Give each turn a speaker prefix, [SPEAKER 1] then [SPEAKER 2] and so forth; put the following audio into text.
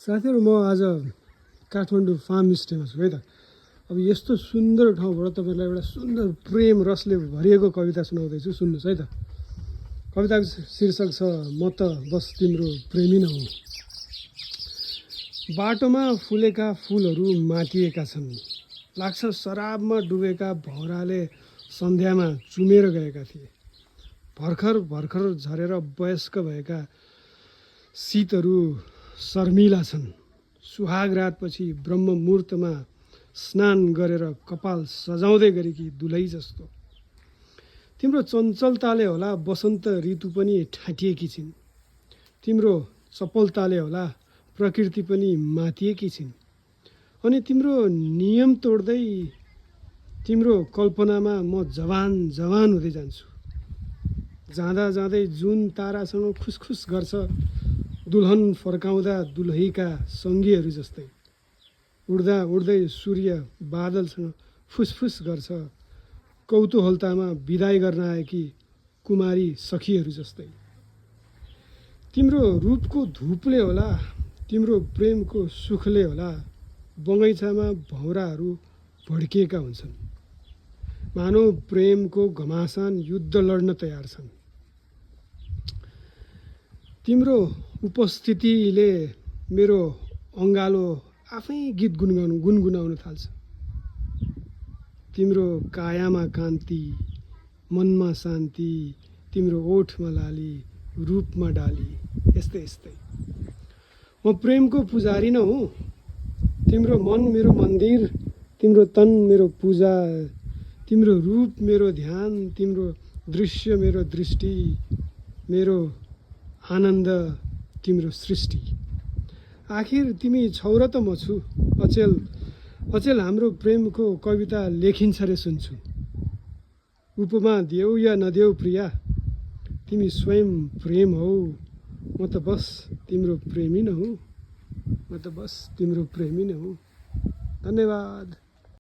[SPEAKER 1] साथीहरु म आज काठमाडौँ फार्म स्टेमा छु है त। अब यस्तो सुन्दर ठाउँबाट तपाईहरुलाई एउटा सुन्दर प्रेम रसले भरिएको कविता सुनाउँदै छु, सुन्नुस् है त। कविताको शीर्षक छ म त बस तिम्रो प्रेमी न हुँ। बाटोमा फुलेका फूलहरू माटिएका छन्, लाग्छ शराबमा डुबेका भौराले सन्ध्यामा चुमेर गएका थिए। भर्खर भर्खर झरेर वयस्क भएका शीतहरू शर्मिला छन्, सुहाग रातपछि ब्रह्म मुहूर्तमा स्नान गरेर कपाल सजाउँदै गरेकी दुलही जस्तो। तिम्रो चञ्चलताले होला वसन्त ऋतु पनि ठाटिएकी छिन्, तिम्रो चपलताले होला प्रकृति पनि मातिएकी छिन्। अनि तिम्रो नियम तोड्दै तिम्रो कल्पनामा म जवान जवान हुँदै जान्छु। जाँदा जाँदै जुन तारासँग खुसखुस गर्छ, दुल्हन फर्काउँदा दुलहीका सङ्गीहरू जस्तै। उड्दा उड्दै सूर्य बादलसँग फुसफुस गर्छ, कौतूहलतामा बिदाई गर्न आएकी कुमारी सखीहरू जस्तै। तिम्रो रूपको धूपले होला, तिम्रो प्रेमको सुखले होला बगैँचामा भौराहरू भड्किएका हुन्छन्। मानव प्रेमको घमासान युद्ध लड्न तयार छन्। तिम्रो उपस्थितिले मेरो अङ्गालो आफै गीत गुनगुनाउन थाल्छ। तिम्रो कायामा कान्ति, मनमा शान्ति, तिम्रो ओठमा लाली, रूपमा डाली, यस्तै यस्तै। म प्रेमको पुजारी न हुँ, तिम्रो मन मेरो मन्दिर, तिम्रो तन मेरो पूजा, तिम्रो रूप मेरो ध्यान, तिम्रो दृश्य मेरो दृष्टि, मेरो आनन्द तिम्रो सृष्टि। आखिर तिमी छौ र त म छु, अचेल अचेल हाम्रो प्रेमको कविता लेखिन्छ रे सुन्छु। उपमा देऊ या नदेऊ प्रिया, तिमी स्वयं प्रेम हौ। म त बस तिम्रो प्रेमी न हुँ, म त बस तिम्रो प्रेमी न हुँ। धन्यवाद।